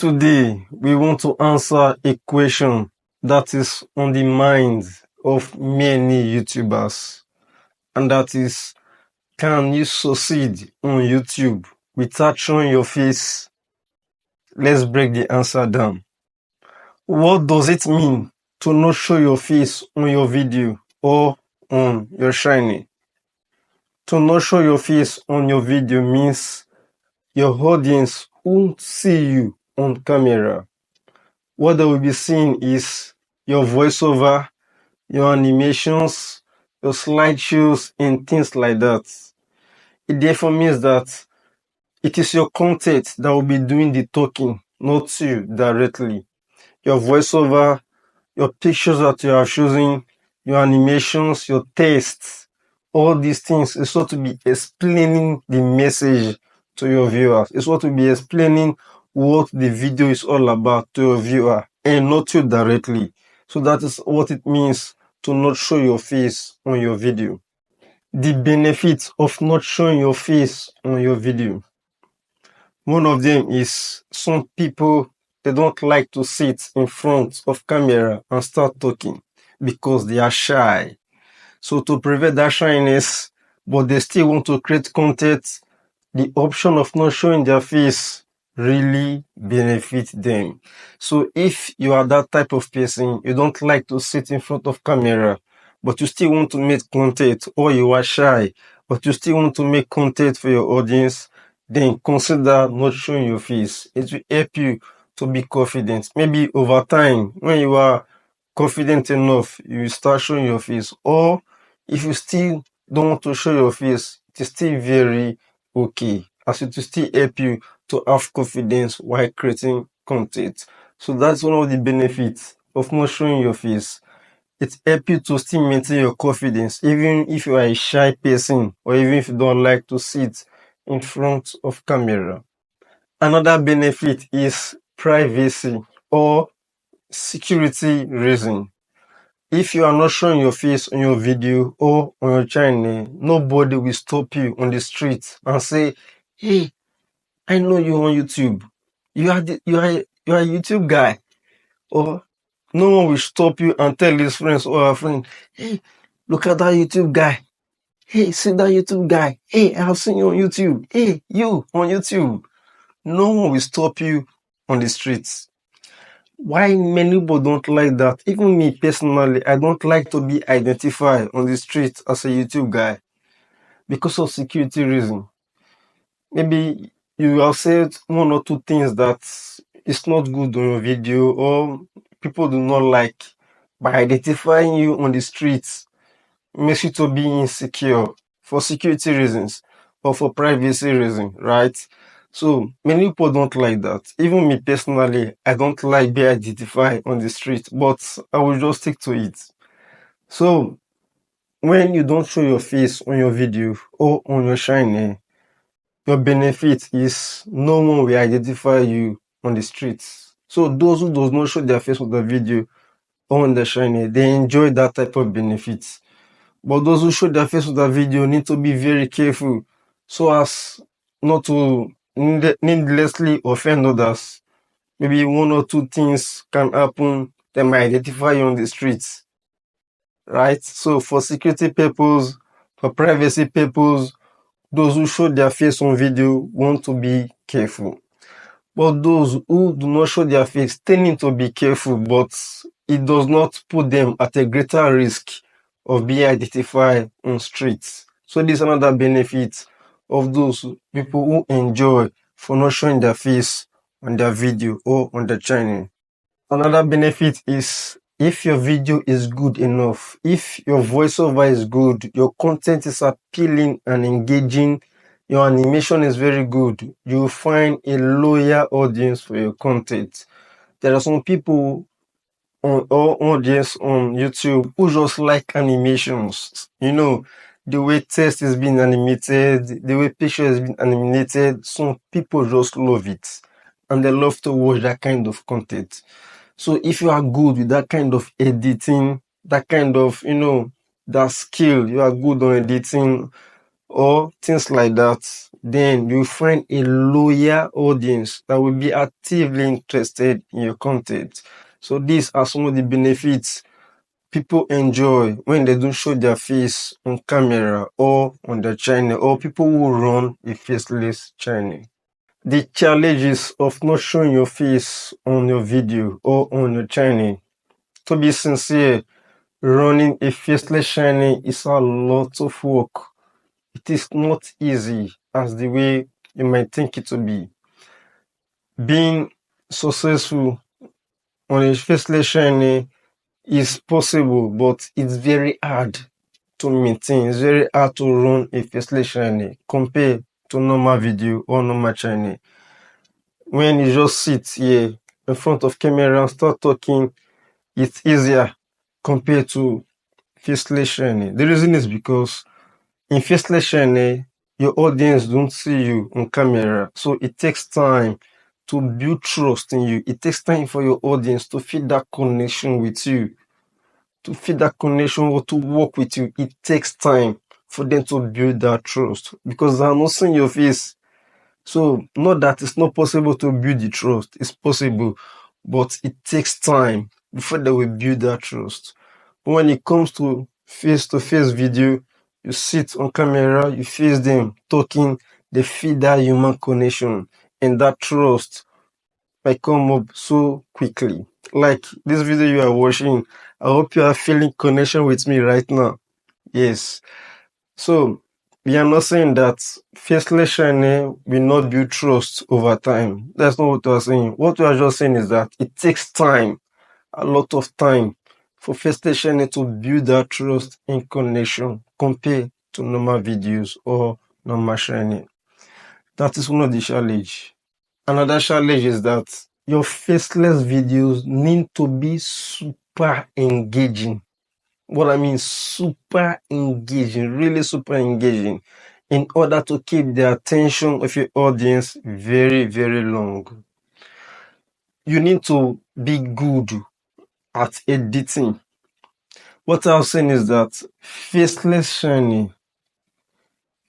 Today, we want to answer a question that is on the minds of many YouTubers, and that is, can you succeed on YouTube without showing your face? Let's break the answer down. What does it mean to not show your face on your video or on your shiny? To not show your face on your video means your audience won't see you on camera. What they will be seeing is your voiceover, your animations, your slideshows, and things like that. It therefore means that it is your content that will be doing the talking, not you directly. Your voiceover, your pictures that you are choosing, your animations, your tastes, all these things is what to be explaining the message to your viewers. It's what to be explaining what the video is all about to your viewer and not you directly. So that is what it means to not show your face on your video. The benefits of not showing your face on your video. One of them is some people, they don't like to sit in front of camera and start talking because they are shy. So to prevent that shyness, but they still want to create content, the option of not showing their face really benefits them. So if you are that type of person, you don't like to sit in front of camera, but you still want to make content, or you are shy, but you still want to make content for your audience, then consider not showing your face. It will help you to be confident. Maybe over time, when you are confident enough, you start showing your face. Or if you still don't want to show your face, it is still very okay, as it will still help you to have confidence while creating content. So that's one of the benefits of not showing your face. It helps you to still maintain your confidence, even if you are a shy person or even if you don't like to sit in front of camera. Another benefit is privacy or security reason. If you are not showing your face on your video or on your channel, nobody will stop you on the street and say, "Hey, I know you on YouTube. You are a YouTube guy." Or no one will stop you and tell his friends or a friend, "Hey, look at that YouTube guy. Hey, see that YouTube guy. Hey, I have seen you on YouTube. Hey, you on YouTube." No one will stop you on the streets. Why many people don't like that? Even me personally, I don't like to be identified on the street as a YouTube guy because of security reason. Maybe you have said one or two things that is not good on your video or people do not like. By identifying you on the streets makes you to be insecure for security reasons or for privacy reasons, right? So many people don't like that. Even me personally, I don't like being identified on the street, but I will just stick to it. So when you don't show your face on your video or on your shiny, your benefit is no one will identify you on the streets. So those who does not show their face on the video or on the shiny, they enjoy that type of benefits. But those who show their face on the video need to be very careful so as not to needlessly offend others. Maybe one or two things can happen that might identify you on the streets, right? So for security purposes, for privacy purposes, those who show their face on video want to be careful. But those who do not show their face, they need to be careful, but it does not put them at a greater risk of being identified on streets. So this is another benefit of those people who enjoy for not showing their face on their video or on their channel. Another benefit is if your video is good enough, if your voiceover is good, your content is appealing and engaging, your animation is very good, you will find a loyal audience for your content. There are some people or audience on YouTube who just like animations. You know, the way text is being animated, the way picture is being animated, some people just love it. And they love to watch that kind of content. So if you are good with that kind of editing, that kind of, that skill, you are good on editing, or things like that, then you find a loyal audience that will be actively interested in your content. So these are some of the benefits people enjoy when they don't show their face on camera or on their channel, or people who run a faceless channel. The challenges of not showing your face on your video or on your channel. To be sincere, running a faceless channel is a lot of work. It is not easy as the way you might think it to be. Being successful on a faceless channel is possible, but it's very hard to maintain. It's very hard to run a faceless channel compared to normal video or normal channel. When you just sit here in front of camera and start talking, it's easier compared to faceless channel. The reason is because in faceless channel, your audience don't see you on camera, so it takes time to build trust in you. It takes time for your audience to feel that connection with you, to feel that connection or to work with you. It takes time for them to build that trust because they are not seeing your face. So, not that it's not possible to build the trust, it's possible, but it takes time before they will build that trust. But when it comes to face video, you sit on camera, you face them talking, they feel that human connection and that trust might come up so quickly. Like this video you are watching, I hope you are feeling connection with me right now. Yes. So we are not saying that faceless channel will not build trust over time. That's not what we are saying. What we are just saying is that it takes time, a lot of time, for faceless channel to build that trust and connection compared to normal videos or normal channel. That is one of the challenge. Another challenge is that your faceless videos need to be super engaging. What I mean, super engaging, really super engaging, in order to keep the attention of your audience very, very long. You need to be good at editing. What I'm saying is that faceless channel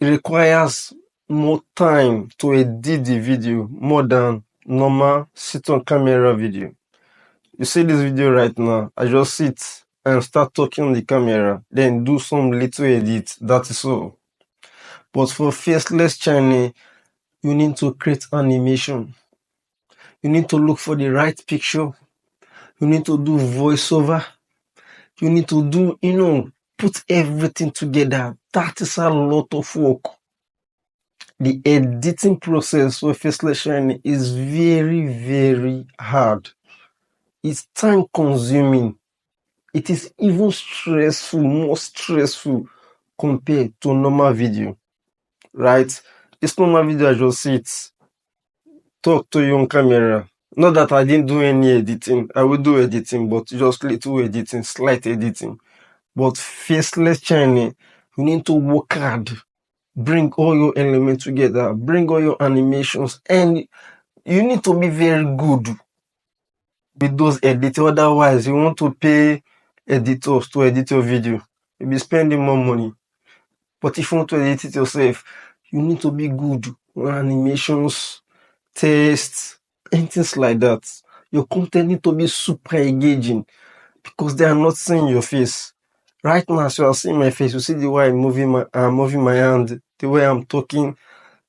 requires more time to edit the video more than normal sit on camera video. You see this video right now, I just sit and start talking on the camera, then do some little edit, that is all. But for faceless channel, you need to create animation. You need to look for the right picture. You need to do voiceover. You need to do, put everything together. That is a lot of work. The editing process for faceless channel is very, very hard. It's time consuming. It is even stressful, more stressful compared to normal video, right? This normal video I just sit, talk to you on camera. Not that I didn't do any editing. I will do editing, but just little editing, slight editing. But faceless channel, you need to work hard. Bring all your elements together. Bring all your animations. And you need to be very good with those editing. Otherwise, you want to pay editors to edit your video. You'll be spending more money. But if you want to edit it yourself, you need to be good on animations, tests, and things like that. Your content need to be super engaging because they are not seeing your face. Right now, as you are seeing my face, you see the way I'm moving my hand, the way I'm talking.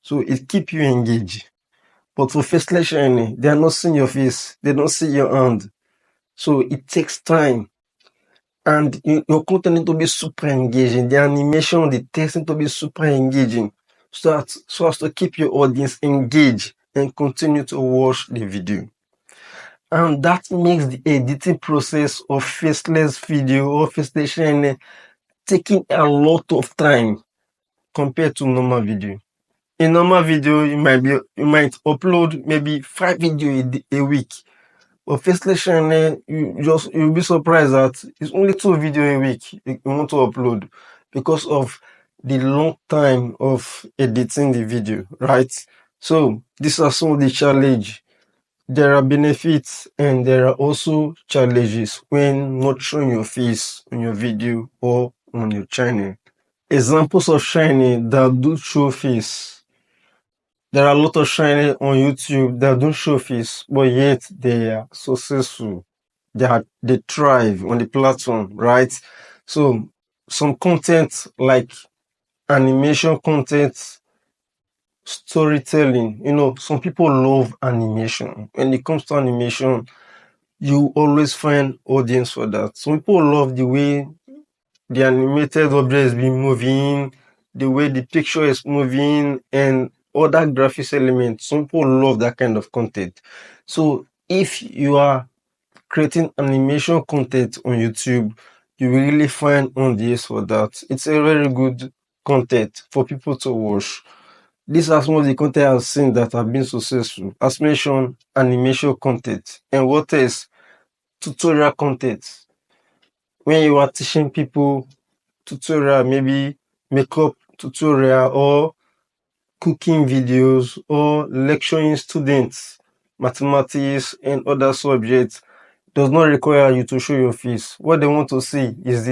So it keep you engaged. But for faceless channel, they are not seeing your face. They don't see your hand. So it takes time. And your content need to be super engaging. The animation, the text need to be super engaging. So as to keep your audience engaged and continue to watch the video. And that makes the editing process of faceless video or faceless channel taking a lot of time compared to normal video. In normal video, you might upload maybe 5 videos a week. But faceless channel, you'll be surprised that it's only 2 videos a week you want to upload because of the long time of editing the video, right? So these are some of the challenges. There are benefits and there are also challenges when not showing your face on your video or on your channel. Examples of shiny that do show face. There are a lot of shiny on YouTube that don't show face, but yet they are successful. They thrive on the platform, right? So some content like animation content, storytelling, some people love animation. When it comes to animation, you always find audience for that. Some people love the way the animated object is being moving, the way the picture is moving, and other graphics elements. Some people love that kind of content. So if you are creating animation content on YouTube, you will really find audience for that. It's a very good content for people to watch. These are some of the content I've seen that have been successful. As mentioned, animation content. And what else? Tutorial content. When you are teaching people tutorial, maybe makeup tutorial or cooking videos or lecturing students, mathematics and other subjects, does not require you to show your face. What they want to see is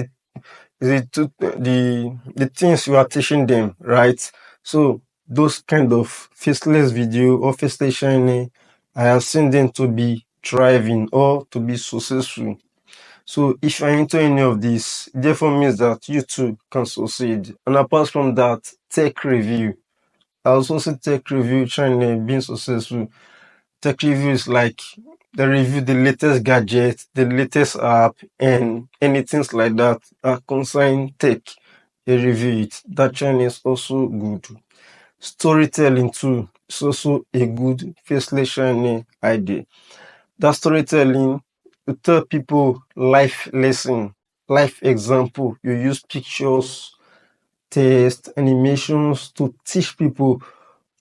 the things you are teaching them, right? So those kind of faceless video or faceless shiny, I have seen them to be thriving or to be successful. So if you're into any of this, therefore means that you too can succeed. And apart from that, tech review. I also see tech review channel being successful. Tech review is like they review the latest gadget, the latest app, and anything like that concern tech. They review it. That channel is also good. Storytelling too is also a good faceless channel idea. That storytelling, you tell people life lesson, life example. You use pictures, text, animations to teach people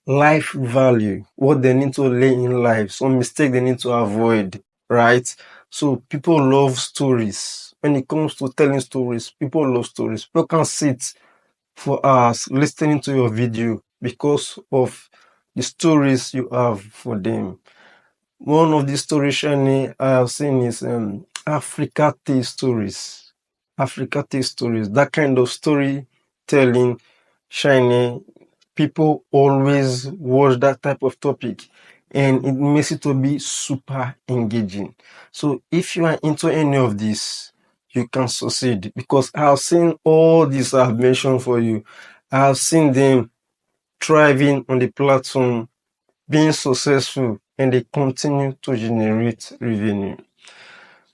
life value, what they need to learn in life, some mistake they need to avoid, right? So people love stories. When it comes to telling stories, people love stories. People can sit for hours listening to your video because of the stories you have for them. One of the stories Shani I have seen is Africa Tea Stories. Africa Tea Stories. That kind of storytelling, Shiny, people always watch that type of topic and it makes it to be super engaging. So if you are into any of this, you can succeed because I have seen all these I've mentioned for you. I have seen them thriving on the platform, being successful, and they continue to generate revenue.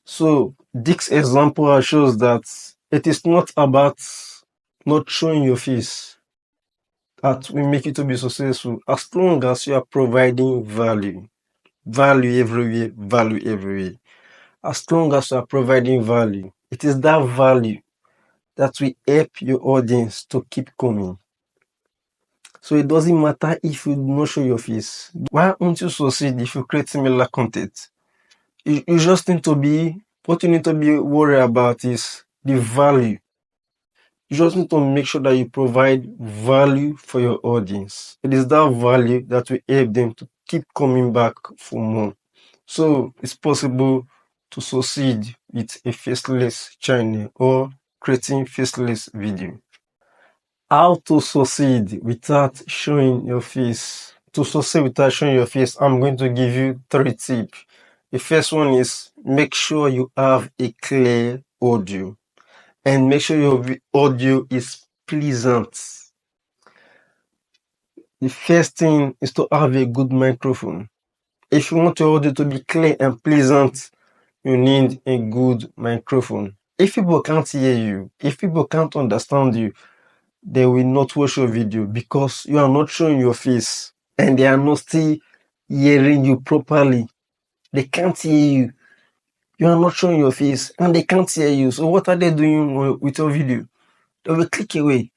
So this example shows that it is not about not showing your face that will make you to be successful as long as you are providing value. Value everywhere, value everywhere. As long as you are providing value, it is that value that will help your audience to keep coming. So it doesn't matter if you do not show your face. Why won't you succeed if you create similar content? You just need to be, what you need to be worried about is the value. You just need to make sure that you provide value for your audience. It is that value that will help them to keep coming back for more. So it's possible to succeed with a faceless channel or creating faceless video. How to succeed without showing your face? To succeed without showing your face, I'm going to give you 3 tips. The first one is make sure you have a clear audio and make sure your audio is pleasant. The first thing is to have a good microphone. If you want your audio to be clear and pleasant, you need a good microphone. If people can't hear you, if people can't understand you, they will not watch your video because you are not showing your face and they are not still hearing you properly. They can't hear you. You are not showing your face and they can't hear you. So what are they doing with your video? They will click away.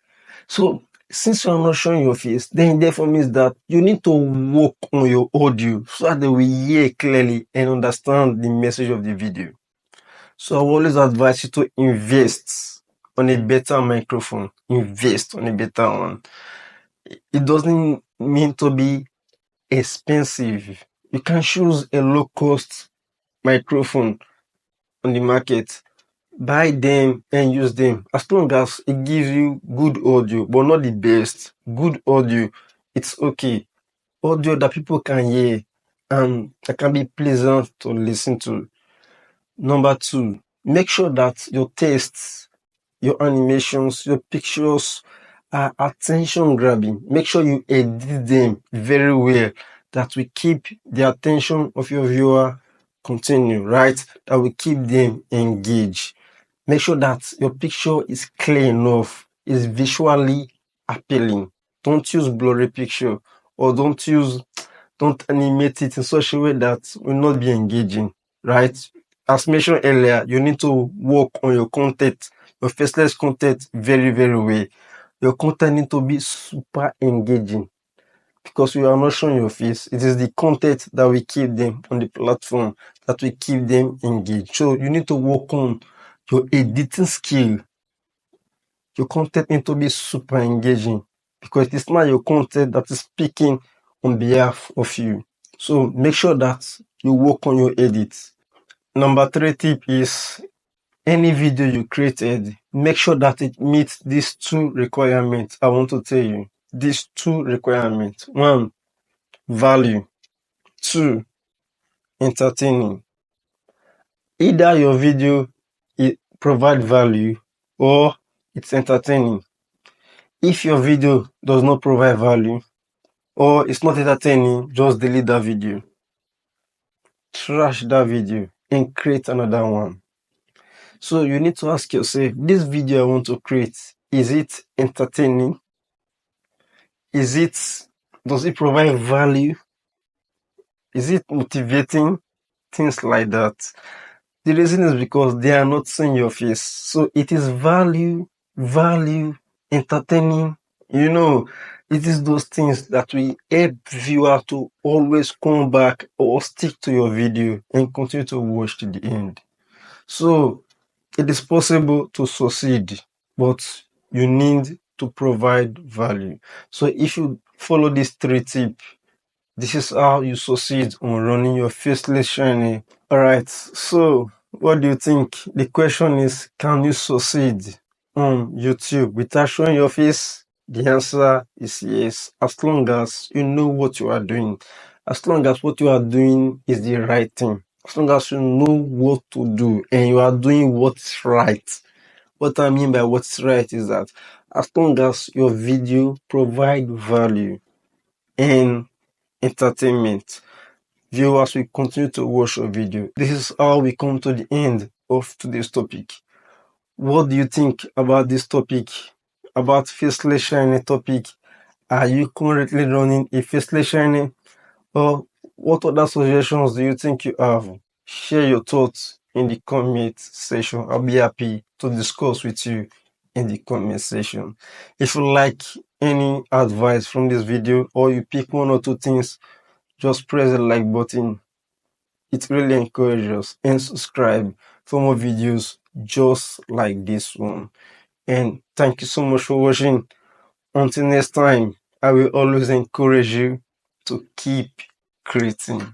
So since you are not showing your face, then therefore means that you need to work on your audio so that they will hear clearly and understand the message of the video. So I will always advise you to invest on a better microphone. Invest on a better one. It doesn't mean to be expensive. You can choose a low cost microphone on the market. buy them and use them. As long as it gives you good audio, but not the best, good audio, it's okay. Audio that people can hear and that can be pleasant to listen to. Number two, make sure that your tastes, your animations, your pictures are attention grabbing. Make sure you edit them very well, that will keep the attention of your viewer continue, right? That will keep them engaged. Make sure that your picture is clear enough, is visually appealing. Don't use blurry picture, or don't animate it in such a way that will not be engaging, right? As mentioned earlier, you need to work on your content, your faceless content very, very well. Your content need to be super engaging because you are not showing your face. It is the content that will keep them on the platform, that will keep them engaged. So you need to work on your editing skill. Your content need to be super engaging because it is not your content that is speaking on behalf of you. So make sure that you work on your edits. Number three tip is any video you created, make sure that it meets these two requirements. I want to tell you these two requirements. One, value. Two, entertaining. Either your video it provide value or it's entertaining. If your video does not provide value or it's not entertaining, just delete that video. Trash that video and create another one. So you need to ask yourself, this video I want to create, is it entertaining? Does it provide value? Is it motivating? Things like that. The reason is because they are not seeing your face. So it is value, entertaining. It is those things that will help viewer to always come back or stick to your video and continue to watch to the end. So it is possible to succeed, but you need to provide value. So if you follow these three tips, this is how you succeed on running your faceless channel. Alright, so what do you think? The question is, can you succeed on YouTube without showing your face? The answer is yes, as long as you know what you are doing, as long as what you are doing is the right thing, as long as you know what to do and you are doing what's right. What I mean by what's right is that as long as your video provide value and entertainment, viewers will continue to watch your video. This is how we come to the end of today's topic. What do you think about this topic, about faceless channel topic? Are you currently running a faceless channel, or what other suggestions do you think you have? Share your thoughts in the comment section. I'll be happy to discuss with you in the comment section. If you like any advice from this video, or you pick one or two things, just press the like button. It really encourages us, and subscribe for more videos just like this one. And thank you so much for watching. Until next time, I will always encourage you to keep creating.